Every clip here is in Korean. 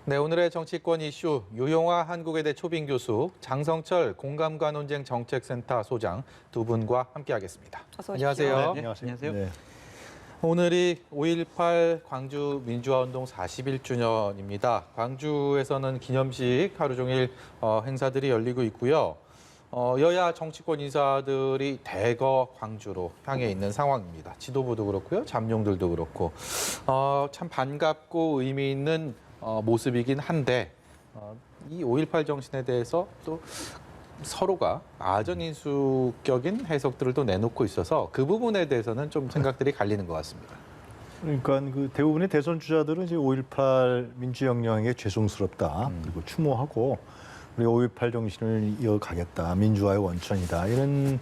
네, 오늘의 정치권 이슈 유용화 한국외대 초빙 교수, 장성철 공감과 논쟁 정책센터 소장 두 분과 함께하겠습니다. 어서 오십시오. 안녕하세요. 네, 안녕하세요. 네. 오늘이 5.18 광주 민주화운동 41주년입니다. 광주에서는 기념식 하루 종일 행사들이 열리고 있고요. 여야 정치권 인사들이 대거 광주로 향해 있는 상황입니다. 지도부도 그렇고요, 잠룡들도 그렇고 참 반갑고 의미 있는 모습이긴 한데 이 5.18 정신에 대해서 또 서로가 아전인수격인 해석들을 또 내놓고 있어서 그 부분에 대해서는 좀 생각들이 갈리는 것 같습니다. 그러니까 그 대부분의 대선 주자들은 이제 5.18 민주혁명에 죄송스럽다, 그리고 추모하고 우리 5.18 정신을 이어가겠다, 민주화의 원천이다, 이런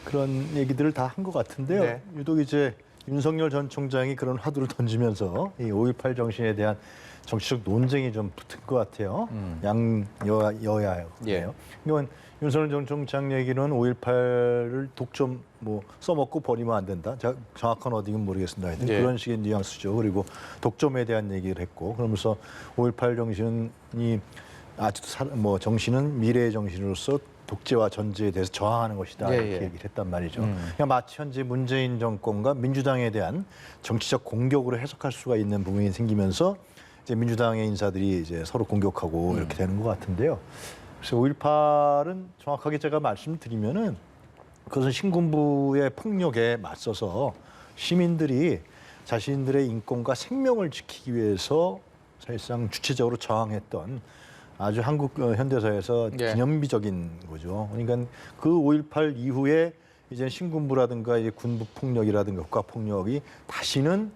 그런 얘기들을 다 한 것 같은데요. 네. 유독 이제 윤석열 전 총장이 그런 화두를 던지면서 이 5.18 정신에 대한 정치적 논쟁이 좀 붙은 것 같아요. 양 여야예요. 예. 그러니까 윤석열 전 총장 얘기는 5.18을 독점 써먹고 버리면 안 된다. 정확한 어딩은 모르겠습니다. 하여튼 예. 그런 식의 뉘앙스죠. 그리고 독점에 대한 얘기를 했고, 그러면서 5.18 정신이 아직도 정신은 미래의 정신으로서 독재와 전제에 대해서 저항하는 것이다, 예, 이렇게 예. 얘기를 했단 말이죠. 그냥 마치 현재 문재인 정권과 민주당에 대한 정치적 공격으로 해석할 수가 있는 부분이 생기면서 이제 민주당의 인사들이 이제 서로 공격하고 이렇게 되는 것 같은데요. 그래서 5.18은 정확하게 제가 말씀드리면은 그것은 신군부의 폭력에 맞서서 시민들이 자신들의 인권과 생명을 지키기 위해서 사실상 주체적으로 저항했던 아주 한국 현대사에서 예. 기념비적인 거죠. 그러니까 그 5.18 이후에 이제 신군부라든가 이제 군부 폭력이라든가 국가 폭력이 다시는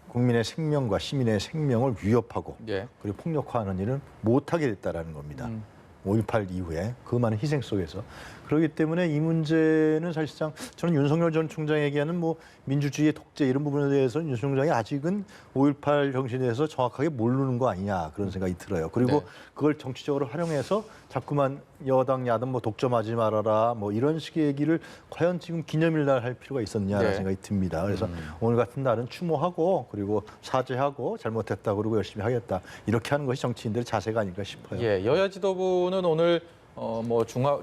국민의 생명과 시민의 생명을 위협하고 예. 그리고 폭력화하는 일은 못하게 됐다라는 겁니다. 5.18 이후에 그 많은 희생 속에서. 그렇기 때문에 이 문제는 사실상 저는 윤석열 전 총장이 얘기하는 민주주의의 독재 이런 부분에 대해서는 윤 총장이 아직은 5.18 정신에 대해서 정확하게 모르는 거 아니냐, 그런 생각이 들어요. 그리고 네. 그걸 정치적으로 활용해서 자꾸만 여당 야당 독점하지 말아라 이런 식의 얘기를 과연 지금 기념일날 할 필요가 있었냐라는 네. 생각이 듭니다. 그래서 오늘 같은 날은 추모하고 그리고 사죄하고 잘못했다 그러고 열심히 하겠다, 이렇게 하는 것이 정치인들의 자세가 아닐까 싶어요. 예, 여야 지도부는 오늘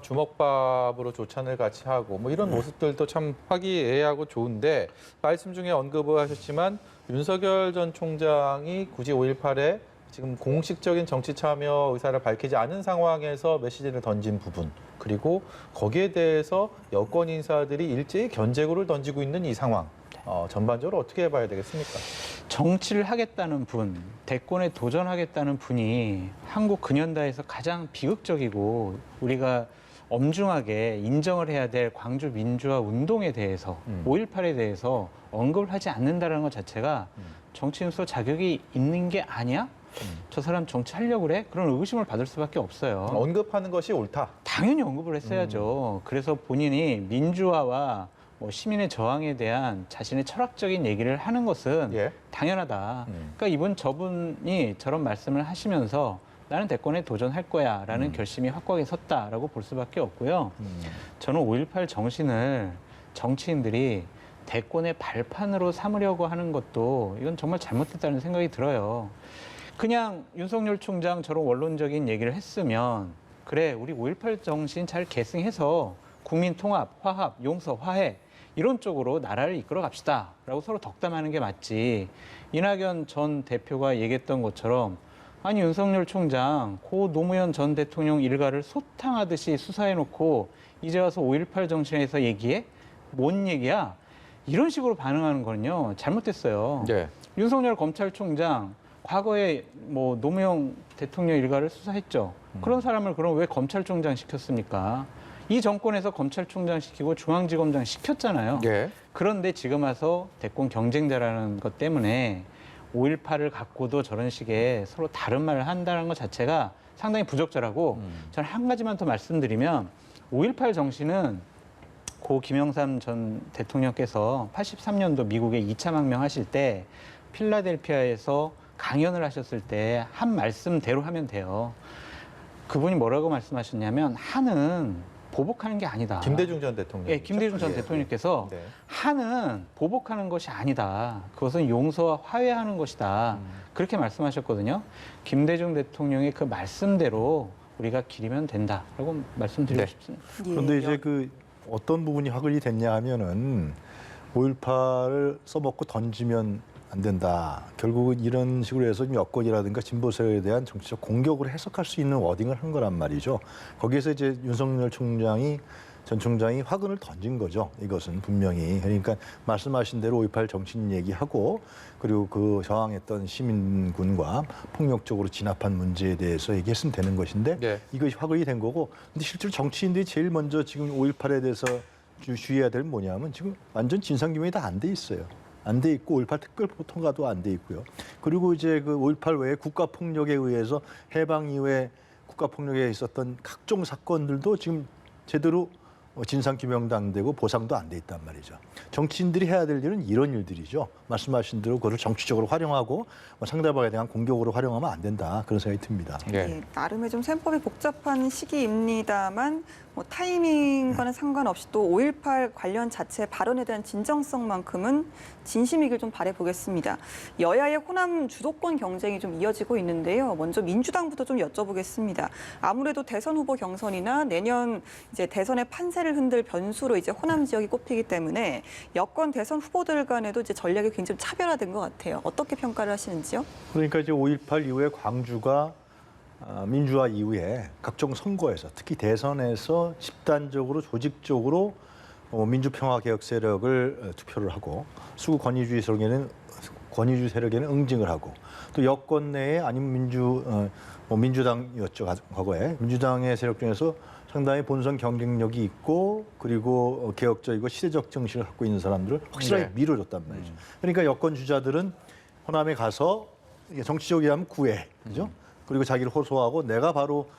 주먹밥으로 조찬을 같이 하고 이런 모습들도 참 화기애애하고 좋은데, 말씀 중에 언급을 하셨지만 윤석열 전 총장이 굳이 5.18에 지금 공식적인 정치 참여 의사를 밝히지 않은 상황에서 메시지를 던진 부분, 그리고 거기에 대해서 여권 인사들이 일제히 견제구를 던지고 있는 이 상황, 전반적으로 어떻게 봐야 되겠습니까? 정치를 하겠다는 분, 대권에 도전하겠다는 분이 한국 근현대에서 가장 비극적이고 우리가 엄중하게 인정을 해야 될 광주 민주화 운동에 대해서 5.18에 대해서 언급을 하지 않는다는 것 자체가 정치인으로서 자격이 있는 게 아니야? 저 사람 정치하려고 그래? 그런 의구심을 받을 수밖에 없어요. 언급하는 것이 옳다. 당연히 언급을 했어야죠. 그래서 본인이 민주화와 시민의 저항에 대한 자신의 철학적인 얘기를 하는 것은 예. 당연하다. 그러니까 이분 저분이 저런 말씀을 하시면서 나는 대권에 도전할 거야 라는 결심이 확고하게 섰다라고 볼 수밖에 없고요. 저는 5.18 정신을 정치인들이 대권의 발판으로 삼으려고 하는 것도 이건 정말 잘못됐다는 생각이 들어요. 그냥 윤석열 총장 저런 원론적인 얘기를 했으면 그래, 우리 5.18 정신 잘 계승해서 국민 통합, 화합, 용서, 화해 이런 쪽으로 나라를 이끌어 갑시다 라고 서로 덕담하는 게 맞지. 이낙연 전 대표가 얘기했던 것처럼 아니 윤석열 총장 고 노무현 전 대통령 일가를 소탕하듯이 수사해놓고 이제 와서 5.18 정신에서 얘기해? 뭔 얘기야? 이런 식으로 반응하는 거는요 잘못됐어요. 예. 윤석열 검찰총장 과거에 노무현 대통령 일가를 수사했죠. 그런 사람을 그럼 왜 검찰총장 시켰습니까? 이 정권에서 검찰총장 시키고 중앙지검장 시켰잖아요. 예. 그런데 지금 와서 대권 경쟁자라는 것 때문에 5.18을 갖고도 저런 식의 서로 다른 말을 한다는 것 자체가 상당히 부적절하고 저는 한 가지만 더 말씀드리면 5.18 정신은 고 김영삼 전 대통령께서 83년도 미국에 2차 망명 하실 때 필라델피아에서 강연을 하셨을 때 한 말씀대로 하면 돼요. 그분이 뭐라고 말씀하셨냐면 한은 보복하는 게 아니다. 김대중 전 대통령. 예, 김대중 전 예, 대통령께서 네. 한은 보복하는 것이 아니다. 그것은 용서와 화해하는 것이다. 그렇게 말씀하셨거든요. 김대중 대통령의 그 말씀대로 우리가 기리면 된다라고 말씀드리고 네. 싶습니다. 그런데 이제 그 어떤 부분이 화근이 됐냐 하면은 5.18을 써먹고 던지면 안 된다. 결국은 이런 식으로 해서 여권이라든가 진보 세력에 대한 정치적 공격으로 해석할 수 있는 워딩을 한 거란 말이죠. 거기에서 이제 윤석열 전 총장이 화근을 던진 거죠. 이것은 분명히. 그러니까 말씀하신 대로 5.18 정치인 얘기하고 그리고 그 저항했던 시민군과 폭력적으로 진압한 문제에 대해서 얘기했으면 되는 것인데 네. 이것이 화근이 된 거고. 근데 실제로 정치인들이 제일 먼저 지금 5.18에 대해서 주의해야 될 뭐냐면 지금 완전 진상규명이 다 안 돼 있어요. 안 돼 있고 5.18 특별통과도 안 돼 있고요. 그리고 이제 그 5.18 외에 국가폭력에 의해서 해방 이후에 국가폭력에 있었던 각종 사건들도 지금 제대로 진상규명도 안 되고 보상도 안 돼 있단 말이죠. 정치인들이 해야 될 일은 이런 일들이죠. 말씀하신 대로 그걸 정치적으로 활용하고 상대방에 대한 공격으로 활용하면 안 된다. 그런 생각이 듭니다. 네. 예, 나름의 좀 셈법이 복잡한 시기입니다만 뭐 타이밍과는 상관없이 또 5.18 관련 자체 발언에 대한 진정성만큼은 진심이길 좀 바라보겠습니다. 여야의 호남 주도권 경쟁이 좀 이어지고 있는데요. 먼저 민주당부터 좀 여쭤보겠습니다. 아무래도 대선 후보 경선이나 내년 이제 대선의 판세를 흔들 변수로 이제 호남 지역이 꼽히기 때문에 여권 대선 후보들 간에도 이제 전략이 굉장히 차별화된 것 같아요. 어떻게 평가를 하시는지요? 그러니까 이제 5.18 이후에 광주가 민주화 이후에 각종 선거에서 특히 대선에서 집단적으로 조직적으로 민주평화개혁 세력을 투표를 하고 수구 권위주의 세력에는 응징을 하고 또 여권 내에 아니면 민주당이었죠 과거에 민주당의 세력 중에서 상당히 본선 경쟁력이 있고 그리고 개혁적이고 시대적 정신을 갖고 있는 사람들을 확실하게 네. 밀어줬단 말이죠. 그러니까 여권 주자들은 호남에 가서 정치적이라 하면 구애, 그죠? 그리고 자기를 호소하고 내가 바로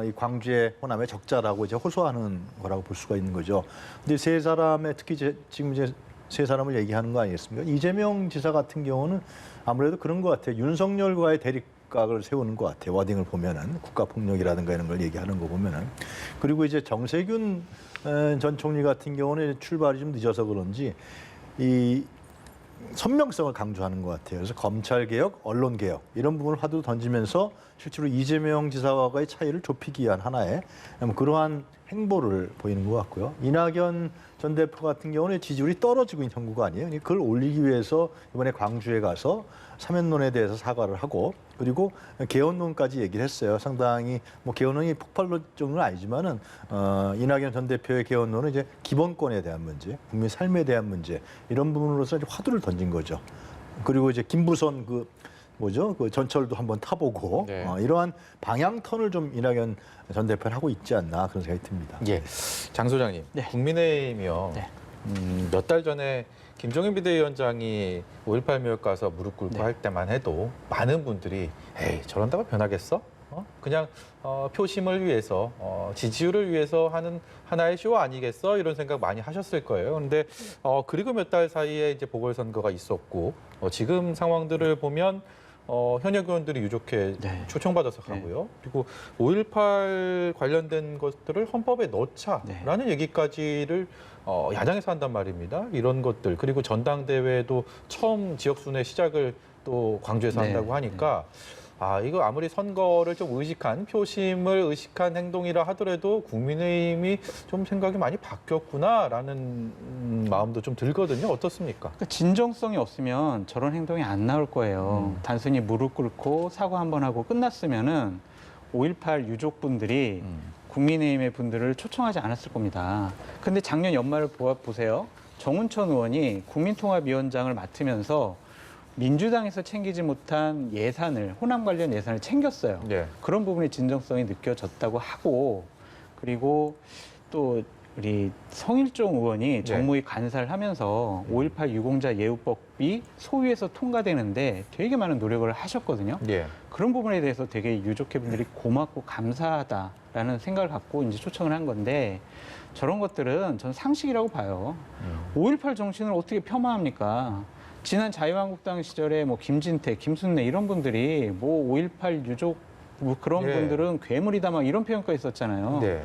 이 광주의 호남의 적자라고 이제 호소하는 거라고 볼 수가 있는 거죠. 근데 세 사람의 특히 지금 이제 세 사람을 얘기하는 거 아니겠습니까? 이재명 지사 같은 경우는 아무래도 그런 것 같아요. 윤석열과의 대립각을 세우는 것 같아요. 워딩을 보면은 국가폭력이라든가 이런 걸 얘기하는 거 보면은 그리고 이제 정세균 전 총리 같은 경우는 출발이 좀 늦어서 그런지 이 선명성을 강조하는 것 같아요. 그래서 검찰개혁, 언론개혁 이런 부분을 화두 던지면서 실제로 이재명 지사와의 차이를 좁히기 위한 하나의 그러한 행보를 보이는 것 같고요. 이낙연 전 대표 같은 경우는 지지율이 떨어지고 있는 형국가 아니에요. 그걸 올리기 위해서 이번에 광주에 가서 사면론에 대해서 사과를 하고 그리고 개헌론까지 얘기를 했어요. 상당히 뭐 개헌론이 폭발론 정도는 아니지만은 이낙연 전 대표의 개헌론은 이제 기본권에 대한 문제, 국민 삶에 대한 문제 이런 부분으로서 이제 화두를 던진 거죠. 그리고 이제 김부선 그 전철도 한번 타보고 네. 이러한 방향턴을 좀 이낙연 전 대표는 하고 있지 않나 그런 생각이 듭니다. 예. 장 소장님, 네. 국민의힘이요. 네. 몇 달 전에 김종인 비대위원장이 5.18 묘역 가서 무릎 꿇고 네. 할 때만 해도 많은 분들이 에이 저런다고 변하겠어? 그냥 표심을 위해서 지지율을 위해서 하는 하나의 쇼 아니겠어? 이런 생각 많이 하셨을 거예요. 그런데 그리고 몇 달 사이에 이제 보궐선거가 있었고 지금 상황들을 보면 현역 의원들이 유족회 네. 초청받아서 가고요. 그리고 5.18 관련된 것들을 헌법에 넣자라는 얘기까지를 야당에서 한단 말입니다. 이런 것들 그리고 전당대회도 처음 지역순회 시작을 또 광주에서 네. 한다고 하니까 이거 아무리 선거를 좀 의식한 표심을 의식한 행동이라 하더라도 국민의힘이 좀 생각이 많이 바뀌었구나라는 마음도 좀 들거든요. 어떻습니까? 그러니까 진정성이 없으면 저런 행동이 안 나올 거예요. 단순히 무릎 꿇고 사과 한번 하고 끝났으면은 5.18 유족분들이 국민의힘의 분들을 초청하지 않았을 겁니다. 근데 작년 연말을 보세요. 정운천 의원이 국민통합위원장을 맡으면서 민주당에서 챙기지 못한 예산을, 호남 관련 예산을 챙겼어요. 네. 그런 부분의 진정성이 느껴졌다고 하고, 그리고 또 우리 성일종 의원이 정무위 간사를 하면서 5.18 유공자 예우법이 소위에서 통과되는데 되게 많은 노력을 하셨거든요. 예. 그런 부분에 대해서 되게 유족회분들이 고맙고 감사하다라는 생각을 갖고 이제 초청을 한 건데 저런 것들은 전 상식이라고 봐요. 5.18 정신을 어떻게 폄하합니까? 지난 자유한국당 시절에 뭐 김진태, 김순례 이런 분들이 뭐 5.18 유족 뭐 그런 예. 분들은 괴물이다 막 이런 표현까지 있었잖아요. 네.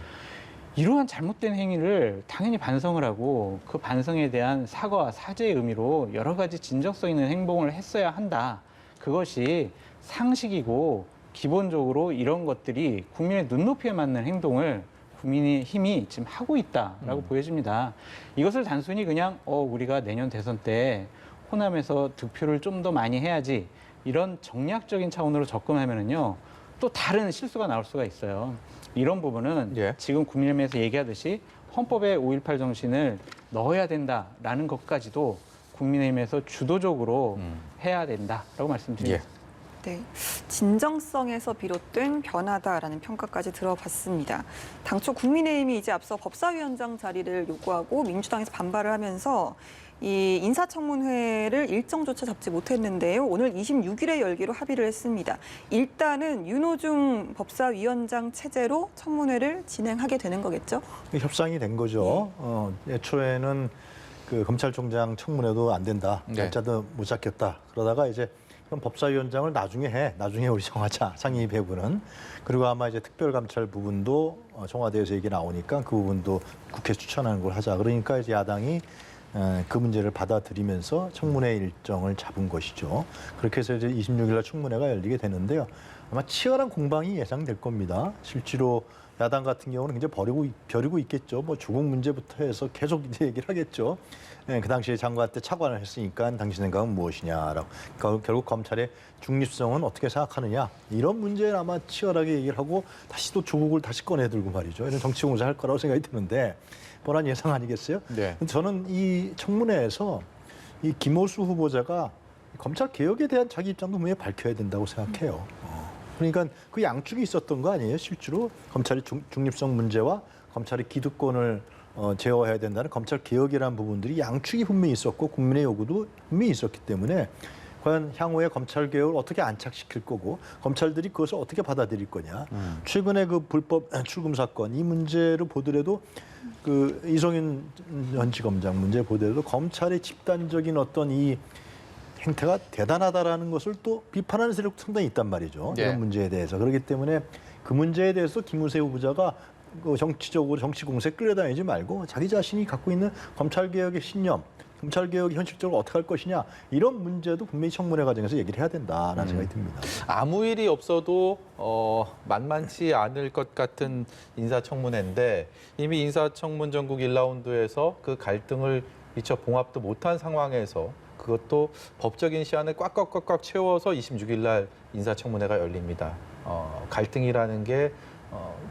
이러한 잘못된 행위를 당연히 반성을 하고 그 반성에 대한 사과와 사죄의 의미로 여러 가지 진정성 있는 행동을 했어야 한다. 그것이 상식이고 기본적으로 이런 것들이 국민의 눈높이에 맞는 행동을 국민의힘이 지금 하고 있다라고 보여집니다. 이것을 단순히 그냥 우리가 내년 대선 때 호남에서 득표를 좀 더 많이 해야지 이런 정략적인 차원으로 접근하면은요 또 다른 실수가 나올 수가 있어요. 이런 부분은 예. 지금 국민의힘에서 얘기하듯이 헌법에 5.18 정신을 넣어야 된다라는 것까지도 국민의힘에서 주도적으로 해야 된다라고 말씀드립니다. 예. 네, 진정성에서 비롯된 변화다라는 평가까지 들어봤습니다. 당초 국민의힘이 이제 앞서 법사위원장 자리를 요구하고 민주당에서 반발을 하면서 이 인사청문회를 일정조차 잡지 못했는데요. 오늘 26일에 열기로 합의를 했습니다. 일단은 윤호중 법사위원장 체제로 청문회를 진행하게 되는 거겠죠? 협상이 된 거죠. 애초에는 그 검찰총장 청문회도 안 된다. 네. 날짜도 못 잡겠다. 그러다가 이제 그럼 법사위원장을 나중에 해. 나중에 우리 정하자. 상임위 배분은. 그리고 아마 이제 특별감찰 부분도 청와대에서 얘기 나오니까 그 부분도 국회 추천하는 걸 하자. 그러니까 이제 야당이 그 문제를 받아들이면서 청문회 일정을 잡은 것이죠. 그렇게 해서 이제 26일 날 청문회가 열리게 되는데요. 아마 치열한 공방이 예상될 겁니다. 실제로 야당 같은 경우는 굉장히 벼리고 있겠죠. 뭐 조국 문제부터 해서 계속 이제 얘기를 하겠죠. 그 당시에 장관 때 차관을 했으니까 당신 생각은 무엇이냐라고. 그러니까 결국 검찰의 중립성은 어떻게 생각하느냐. 이런 문제를 아마 치열하게 얘기를 하고 다시 또 조국을 다시 꺼내들고 말이죠. 이런 정치 공세할 거라고 생각이 드는데 뻔한 예상 아니겠어요? 네. 저는 이 청문회에서 이 김호수 후보자가 검찰 개혁에 대한 자기 입장도 분명히 밝혀야 된다고 생각해요. 그러니까 그 양축이 있었던 거 아니에요? 실제로 검찰의 중립성 문제와 검찰의 기득권을 제어해야 된다는 검찰 개혁이라는 부분들이 양축이 분명히 있었고 국민의 요구도 분명히 있었기 때문에 과연 향후에 검찰 개혁을 어떻게 안착시킬 거고 검찰들이 그것을 어떻게 받아들일 거냐. 최근에 그 불법 출금 사건 이 문제를 보더라도 그 이성윤 전 지검장 문제 보더라도 검찰의 집단적인 어떤 이 행태가 대단하다라는 것을 또 비판하는 세력도 상당히 있단 말이죠. 네. 이런 문제에 대해서. 그렇기 때문에 그 문제에 대해서 김우세 후보자가 정치적으로 정치 공세에 끌려다니지 말고 자기 자신이 갖고 있는 검찰개혁의 신념, 검찰개혁이 현실적으로 어떻게 할 것이냐 이런 문제도 분명히 청문회 과정에서 얘기를 해야 된다라는 생각이 듭니다. 아무 일이 없어도 만만치 않을 것 같은 인사청문회인데 이미 인사청문 전국 1라운드에서 그 갈등을 미처 봉합도 못한 상황에서 그것도 법적인 시한을 꽉꽉꽉꽉 채워서 26일 날 인사청문회가 열립니다. 갈등이라는 게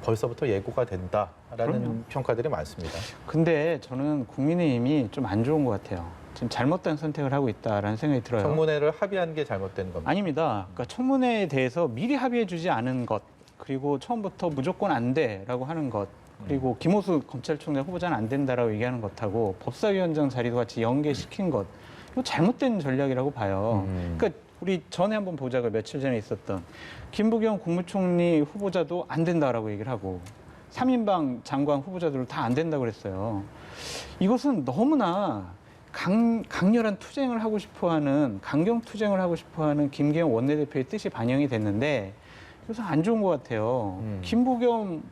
벌써부터 예고가 된다라는 그럼요. 평가들이 많습니다. 근데 저는 국민의힘이 좀 안 좋은 것 같아요. 지금 잘못된 선택을 하고 있다라는 생각이 들어요. 청문회를 합의한 게 잘못된 겁니다. 아닙니다. 그러니까 청문회에 대해서 미리 합의해주지 않은 것, 그리고 처음부터 무조건 안 돼라고 하는 것, 그리고 김호수 검찰총장 후보자는 안 된다라고 얘기하는 것하고 법사위원장 자리도 같이 연계시킨 것, 이거 잘못된 전략이라고 봐요. 그러니까 우리 전에 한번 보자고요. 며칠 전에 있었던 김부겸 국무총리 후보자도 안 된다라고 얘기를 하고 3인방 장관 후보자들도 다 안 된다고 그랬어요. 이것은 너무나 강렬한 투쟁을 하고 싶어하는 강경 투쟁을 하고 싶어하는 김계영 원내대표의 뜻이 반영이 됐는데 이것은 안 좋은 것 같아요. 김부겸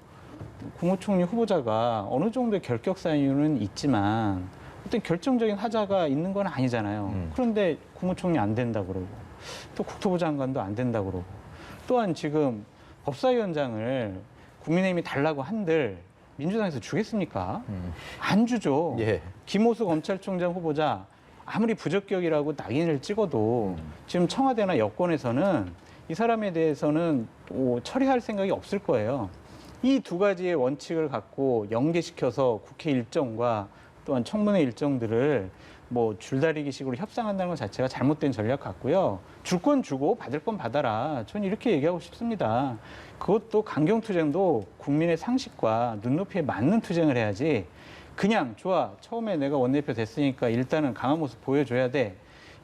국무총리 후보자가 어느 정도의 결격 사유는 있지만 어떤 결정적인 하자가 있는 건 아니잖아요. 그런데 국무총리 안 된다 그러고 또 국토부 장관도 안 된다 그러고 또한 지금 법사위원장을 국민의힘이 달라고 한들 민주당에서 주겠습니까? 안 주죠. 예. 김호수 검찰총장 후보자 아무리 부적격이라고 낙인을 찍어도 지금 청와대나 여권에서는 이 사람에 대해서는 처리할 생각이 없을 거예요. 이 두 가지의 원칙을 갖고 연계시켜서 국회 일정과 또한 청문회 일정들을 뭐 줄다리기식으로 협상한다는 것 자체가 잘못된 전략 같고요. 줄 건 주고 받을 건 받아라. 저는 이렇게 얘기하고 싶습니다. 그것도 강경투쟁도 국민의 상식과 눈높이에 맞는 투쟁을 해야지 그냥 좋아. 처음에 내가 원내대표 됐으니까 일단은 강한 모습 보여줘야 돼.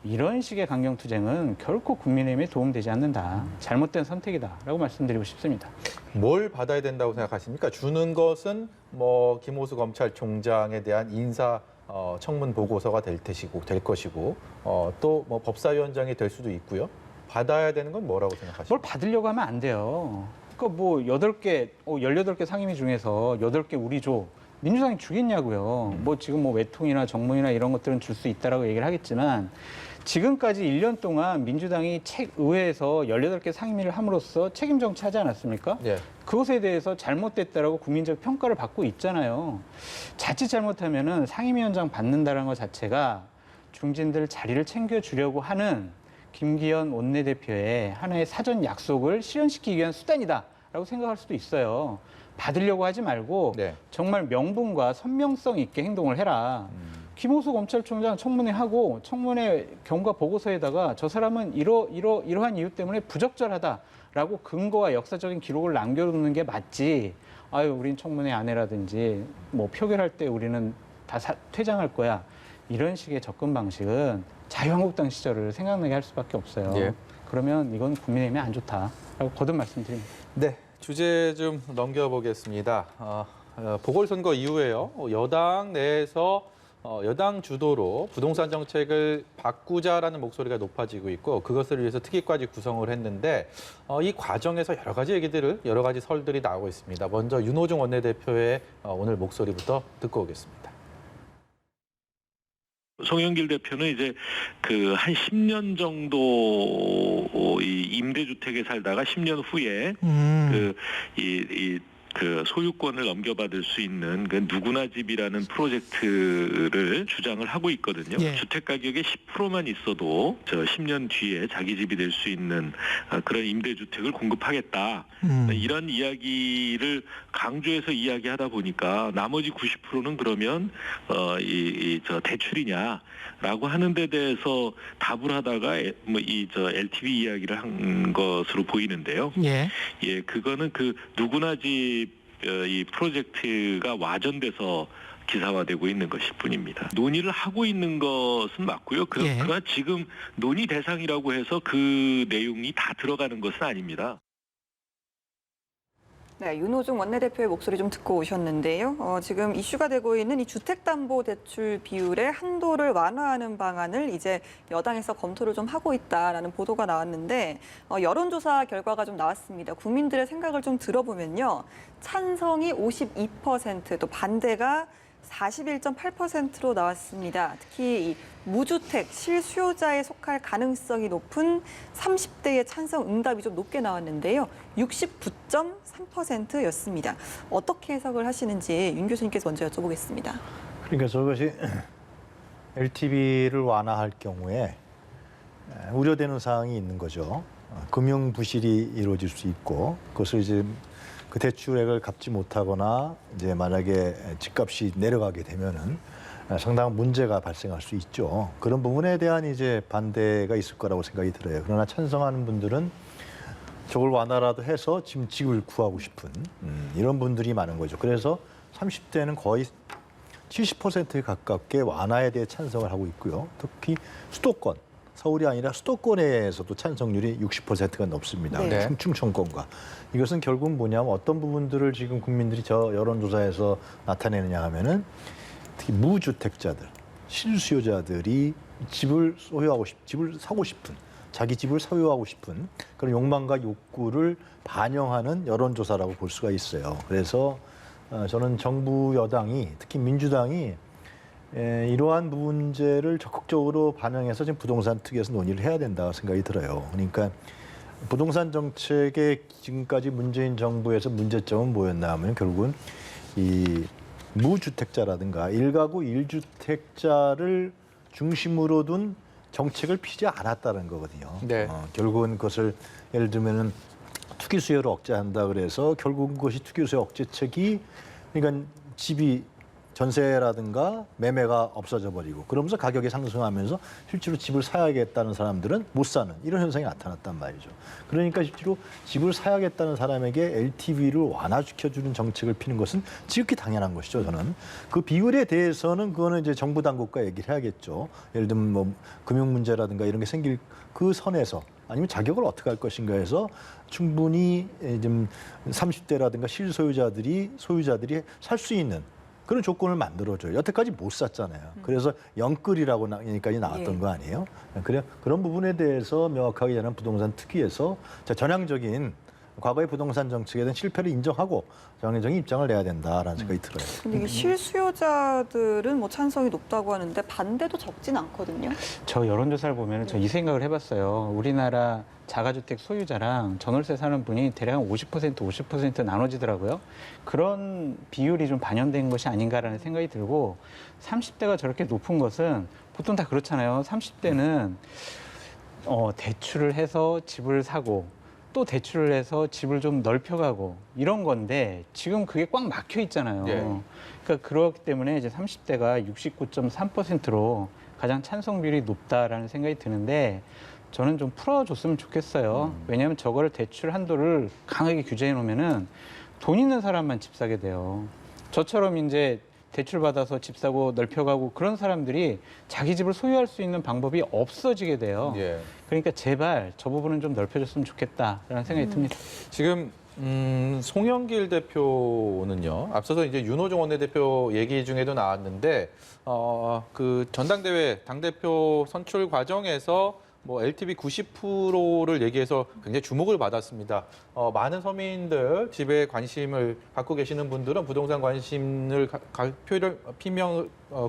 이런 식의 강경투쟁은 결코 국민의힘에 도움되지 않는다. 잘못된 선택이다라고 말씀드리고 싶습니다. 뭘 받아야 된다고 생각하십니까? 주는 것은 뭐 김호수 검찰총장에 대한 인사 청문 보고서가 될 것이고 또 뭐 법사위원장이 될 수도 있고요. 받아야 되는 건 뭐라고 생각하십니까? 뭘 받으려고 하면 안 돼요. 그러니까 뭐 8개, 18개 상임위 중에서 8개 우리 줘. 민주당이 주겠냐고요. 뭐 지금 뭐 외통이나 정문이나 이런 것들은 줄 수 있다라고 얘기를 하겠지만 지금까지 1년 동안 민주당이 의회에서 18개 상임위를 함으로써 책임 정치하지 않았습니까? 예. 그것에 대해서 잘못됐다라고 국민적 평가를 받고 있잖아요. 자칫 잘못하면은 상임위원장 받는다는 것 자체가 중진들 자리를 챙겨주려고 하는 김기현 원내대표의 하나의 사전 약속을 실현시키기 위한 수단이다라고 생각할 수도 있어요. 받으려고 하지 말고 네. 정말 정말 명분과 선명성 있게 행동을 해라. 김호수 검찰총장 청문회 하고 청문회 경과 보고서에다가 저 사람은 이러한 이유 때문에 부적절하다라고 근거와 역사적인 기록을 남겨두는 게 맞지. 아유, 우린 청문회 안 해라든지 뭐 표결할 때 우리는 다 퇴장할 거야. 이런 식의 접근 방식은 자유한국당 시절을 생각나게 할 수밖에 없어요. 예. 그러면 이건 국민의힘에 안 좋다라고 거듭 말씀드립니다. 네, 주제 좀 넘겨보겠습니다. 보궐선거 이후에요. 여당 내에서 여당 주도로 부동산 정책을 바꾸자라는 목소리가 높아지고 있고 그것을 위해서 특위까지 구성을 했는데 이 과정에서 여러 가지 설들이 나오고 있습니다. 먼저 윤호중 원내대표의 오늘 목소리부터 듣고 오겠습니다. 송영길 대표는 이제 그 한 10년 정도 이 임대주택에 살다가 10년 후에 그 소유권을 넘겨받을 수 있는 그 누구나 집이라는 프로젝트를 주장을 하고 있거든요. 예. 주택 가격의 10%만 있어도 저 10년 뒤에 자기 집이 될 수 있는 그런 임대주택을 공급하겠다. 이런 이야기를 강조해서 이야기하다 보니까 나머지 90%는 그러면 저 대출이냐라고 하는 데 대해서 답을 하다가 저 LTV 이야기를 한 것으로 보이는데요. 예. 예, 그거는 그 누구나 집 이 프로젝트가 와전돼서 기사화되고 있는 것일 뿐입니다. 논의를 하고 있는 것은 맞고요. 예. 그가 지금 논의 대상이라고 해서 그 내용이 다 들어가는 것은 아닙니다. 네, 윤호중 원내대표의 목소리 좀 듣고 오셨는데요. 지금 이슈가 되고 있는 이 주택담보대출 비율의 한도를 완화하는 방안을 이제 여당에서 검토를 좀 하고 있다라는 보도가 나왔는데 여론조사 결과가 좀 나왔습니다. 국민들의 생각을 좀 들어보면요. 찬성이 52%, 또 반대가 41.8%로 나왔습니다. 특히 이 무주택 실수요자에 속할 가능성이 높은 30대의 찬성 응답이 좀 높게 나왔는데요. 69.3%였습니다. 어떻게 해석을 하시는지 윤 교수님께서 먼저 여쭤보겠습니다. 그러니까 저것이 LTV를 완화할 경우에 우려되는 사항이 있는 거죠. 금융 부실이 이루어질 수 있고 그것을 이제 그 대출액을 갚지 못하거나 이제 만약에 집값이 내려가게 되면은 상당한 문제가 발생할 수 있죠. 그런 부분에 대한 이제 반대가 있을 거라고 생각이 들어요. 그러나 찬성하는 분들은 저걸 완화라도 해서 지금 집을 구하고 싶은 이런 분들이 많은 거죠. 그래서 30대는 거의 70%에 가깝게 완화에 대해 찬성을 하고 있고요. 특히 수도권, 서울이 아니라 수도권에서도 찬성률이 60%가 넘습니다. 네. 충청권과. 이것은 결국 뭐냐면 어떤 부분들을 지금 국민들이 저 여론조사에서 나타내느냐 하면은 특히 무주택자들, 실수요자들이 집을 사고 싶은, 자기 집을 소유하고 싶은 그런 욕망과 욕구를 반영하는 여론조사라고 볼 수가 있어요. 그래서 저는 정부 여당이, 특히 민주당이 이러한 문제를 적극적으로 반영해서 지금 부동산 특위에서 논의를 해야 된다고 생각이 들어요. 그러니까 부동산 정책의 지금까지 문재인 정부에서 문제점은 뭐였나 하면 결국은 이 무주택자라든가 1가구 1주택자를 중심으로 둔 정책을 피지 않았다는 거거든요. 네. 결국은 그것을 예를 들면은 투기 수요를 억제한다 그래서 결국 그것이 투기 수요 억제책이 그러니까 집이 전세라든가 매매가 없어져 버리고 그러면서 가격이 상승하면서 실제로 집을 사야겠다는 사람들은 못 사는 이런 현상이 나타났단 말이죠. 그러니까 실제로 집을 사야겠다는 사람에게 LTV를 완화시켜주는 정책을 피는 것은 지극히 당연한 것이죠. 저는 그 비율에 대해서는 그거는 이제 정부 당국과 얘기를 해야겠죠. 예를 들면 뭐 금융 문제라든가 이런 게 생길 그 선에서 아니면 자격을 어떻게 할 것인가 해서 충분히 좀 30대라든가 실소유자들이 살 수 있는 그런 조건을 만들어줘요. 여태까지 못 샀잖아요. 그래서 영끌이라고 여기까지 나왔던 거 아니에요? 그래 그런 부분에 대해서 명확하게 하는 부동산 특위에서 전향적인 과거의 부동산 정책에 대한 실패를 인정하고 정의적인 입장을 내야 된다라는 생각이 들어요. 근데 이게 실수요자들은 뭐 찬성이 높다고 하는데 반대도 적진 않거든요. 저 여론조사를 보면 저 이 생각을 해봤어요. 우리나라 자가주택 소유자랑 전월세 사는 분이 대략 50% 나눠지더라고요. 그런 비율이 좀 반영된 것이 아닌가라는 생각이 들고 30대가 저렇게 높은 것은 보통 다 그렇잖아요. 30대는 대출을 해서 집을 사고 또 대출을 해서 집을 좀 넓혀가고 이런 건데 지금 그게 꽉 막혀 있잖아요. 예. 그러니까 그렇기 때문에 이제 30대가 69.3%로 가장 찬성 비율이 높다라는 생각이 드는데 저는 좀 풀어줬으면 좋겠어요. 왜냐하면 저거를 대출 한도를 강하게 규제해 놓으면은 돈 있는 사람만 집 사게 돼요. 저처럼 이제 대출 받아서 집 사고 넓혀가고 그런 사람들이 자기 집을 소유할 수 있는 방법이 없어지게 돼요. 예. 그러니까 제발 저 부분은 좀 넓혀줬으면 좋겠다라는 생각이 듭니다. 지금 송영길 대표는요. 앞서서 이제 윤호중 원내대표 얘기 중에도 나왔는데 그 전당대회 당대표 선출 과정에서 뭐 LTV 90%를 얘기해서 굉장히 주목을 받았습니다. 많은 서민들 집에 관심을 갖고 계시는 분들은 부동산 관심을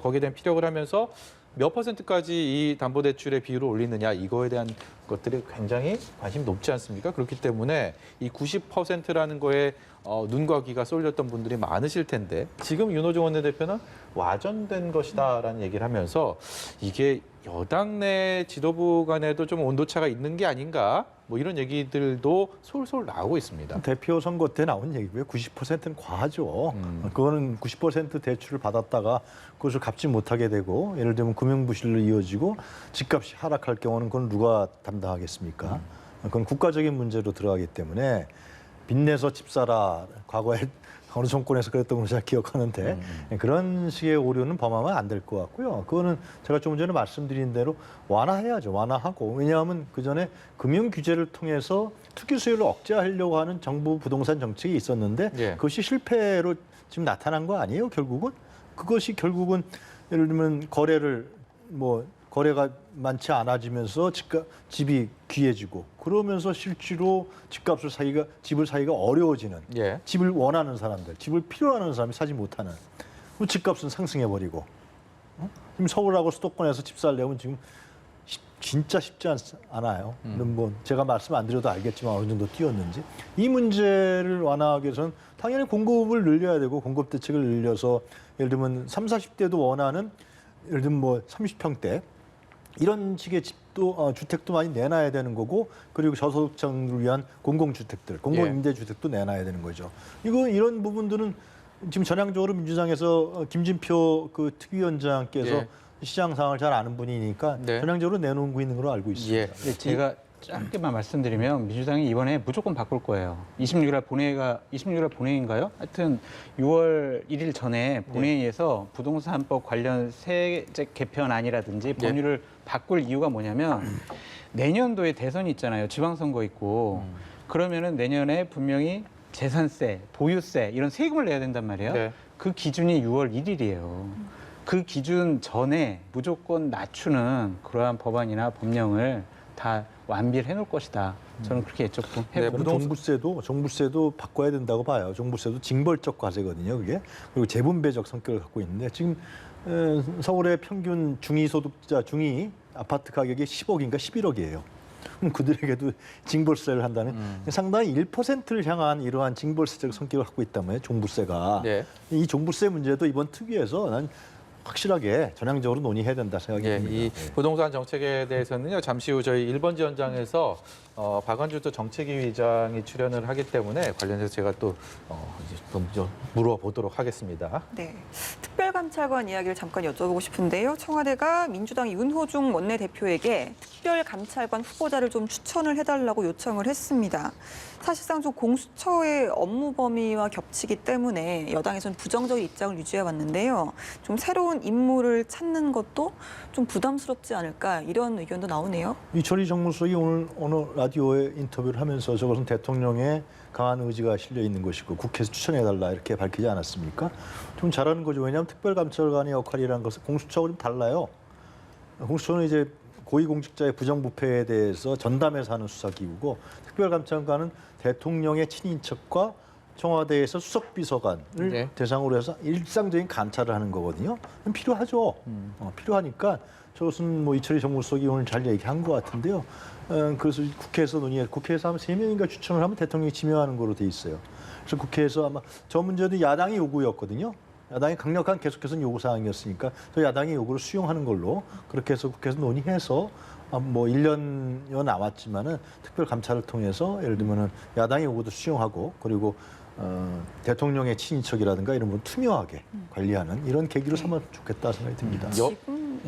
거기에 대한 피력을 하면서 몇 %까지 이 담보대출의 비율을 올리느냐 이거에 대한 것들이 굉장히 관심이 높지 않습니까? 그렇기 때문에 이 90%라는 거에 눈과 귀가 쏠렸던 분들이 많으실 텐데 지금 윤호중 원내대표는 와전된 것이다라는 얘기를 하면서 이게 여당 내 지도부 간에도 좀 온도차가 있는 게 아닌가 뭐 이런 얘기들도 솔솔 나오고 있습니다. 대표 선거 때 나온 얘기고요. 90%는 과하죠. 그거는 90% 대출을 받았다가 그것을 갚지 못하게 되고 예를 들면 금융부실로 이어지고 집값이 하락할 경우는 그건 누가 담당하겠습니까? 그건 국가적인 문제로 들어가기 때문에 빚내서 집 사라. 과거에 어느 정권에서 그랬던 걸 제가 기억하는데 그런 식의 오류는 범하면 안 될 것 같고요. 그거는 제가 좀 전에 말씀드린 대로 완화해야죠. 완화하고. 왜냐하면 그전에 금융 규제를 통해서 투기 수요를 억제하려고 하는 정부 부동산 정책이 있었는데 예. 그것이 실패로 지금 나타난 거 아니에요, 결국은? 그것이 결국은 예를 들면 거래가 많지 않아지면서 집이 귀해지고 그러면서 실제로 집을 사기가 어려워지는 예. 집을 원하는 사람들, 집을 필요로 하는 사람이 사지 못하는 그 집값은 상승해버리고 지금 서울하고 수도권에서 집 살려면 지금 진짜 쉽지 않아요. 뭐 제가 말씀 안 드려도 알겠지만 어느 정도 뛰었는지 이 문제를 완화하기 위해서는 당연히 공급을 늘려야 되고 공급 대책을 늘려서 예를 들면 30, 40대도 원하는 예를 들면 뭐 30평대 이런 식의 집도 주택도 많이 내놔야 되는 거고 그리고 저소득층을 위한 공공주택들, 공공임대주택도 내놔야 되는 거죠. 이런 부분들은 지금 전향적으로 민주당에서 김진표 그 특위위원장께서 예. 시장 상황을 잘 아는 분이니까 네. 전향적으로 내놓고 있는 걸로 알고 있습니다. 예. 근데 제가 짧게만 말씀드리면 민주당이 이번에 무조건 바꿀 거예요. 26일 본회의인가요? 하여튼 6월 1일 전에 본회의에서 부동산법 관련 세제 개편안이라든지 법률을 바꿀 이유가 뭐냐면 내년도에 대선이 있잖아요. 지방선거 있고 그러면은 내년에 분명히 재산세, 보유세 이런 세금을 내야 된단 말이에요. 네. 그 기준이 6월 1일이에요. 그 기준 전에 무조건 낮추는 그러한 법안이나 법령을 다 완비를 해놓을 것이다. 저는 그렇게 예측해보고 저는 종부세도 바꿔야 된다고 봐요. 종부세도 징벌적 과세거든요, 그게. 그리고 재분배적 성격을 갖고 있는데 지금 서울의 평균 중위 아파트 가격이 10억인가 11억이에요. 그럼 그들에게도 징벌세를 한다는 상당히 1%를 향한 이러한 징벌세적 성격을 갖고 있다면 종부세가 네. 이 종부세 문제도 이번 특위에서 난 확실하게 전향적으로 논의해야 된다 생각이 예, 듭니다. 이 부동산 정책에 대해서는요 잠시 후 저희 1번지 현장에서 박완주 또 정책위 의장이 출연을 하기 때문에 관련해서 제가 또 좀 물어보도록 하겠습니다. 네, 특별감찰관 이야기를 잠깐 여쭤보고 싶은데요. 청와대가 민주당 윤호중 원내대표에게 특별감찰관 후보자를 좀 추천을 해달라고 요청을 했습니다. 사실상 좀 공수처의 업무 범위와 겹치기 때문에 여당에서는 부정적인 입장을 유지해 왔는데요. 좀 새로운 인물을 찾는 것도 좀 부담스럽지 않을까 이런 의견도 나오네요. 이철희 정무수석이 오늘 어느 라디오에 인터뷰를 하면서 저것은 대통령의 강한 의지가 실려 있는 것이고 국회에서 추천해달라 이렇게 밝히지 않았습니까? 좀 잘하는 거죠. 왜냐하면 특별감찰관의 역할이라는 것은 공수처하고 좀 달라요. 공수처는 이제 고위공직자의 부정부패에 대해서 전담해서 하는 수사기구고 특별감찰관은 대통령의 친인척과 청와대에서 수석비서관을 네. 대상으로 해서 일상적인 감찰을 하는 거거든요. 필요하죠. 필요하니까 저것은 뭐 이철희 정무수석이 오늘 잘 얘기한 것 같은데요. 그래서 국회에서 국회에서 아마 3명인가 추천을 하면 대통령이 지명하는 거로 돼 있어요. 그래서 국회에서 아마 저 문제도 야당의 요구였거든요. 야당이 강력한 계속해서 요구사항이었으니까 저 야당의 요구를 수용하는 걸로 그렇게 해서 국회에서 논의해서 뭐 1년여 남았지만은 특별 감찰을 통해서 예를 들면은 야당의 요구도 수용하고 그리고 대통령의 친인척이라든가 이런 건 투명하게 관리하는 이런 계기로 삼으면 좋겠다 생각이 듭니다.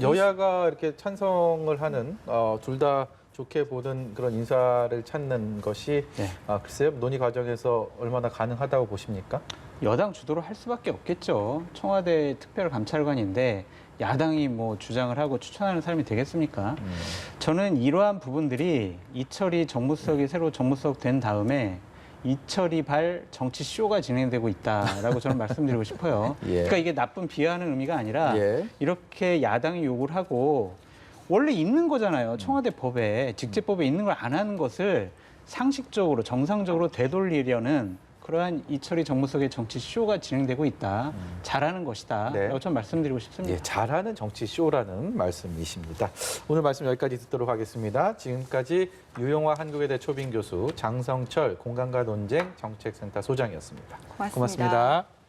여야가 이렇게 찬성을 하는 둘 다 좋게 보는 그런 인사를 찾는 것이 네. 글쎄요 논의 과정에서 얼마나 가능하다고 보십니까? 여당 주도로 할 수밖에 없겠죠. 청와대 특별감찰관인데 야당이 뭐 주장을 하고 추천하는 사람이 되겠습니까? 저는 이러한 부분들이 이철희 정무수석이 새로 정무수석 된 다음에 이철희 발 정치 쇼가 진행되고 있다라고 저는 말씀드리고 싶어요. 예. 그러니까 이게 나쁜 비하하는 의미가 아니라 예. 이렇게 야당이 요구를 하고 원래 있는 거잖아요. 청와대 법에 직제법에 있는 걸 안 하는 것을 상식적으로 정상적으로 되돌리려는 그러한 이철희 정무수석의 정치 쇼가 진행되고 있다. 잘하는 것이다. 네. 라고 좀 말씀드리고 싶습니다. 예, 잘하는 정치 쇼라는 말씀이십니다. 오늘 말씀 여기까지 듣도록 하겠습니다. 지금까지 유용화 한국외대 초빙 교수 장성철 공감과 논쟁 정책센터 소장이었습니다. 고맙습니다. 고맙습니다.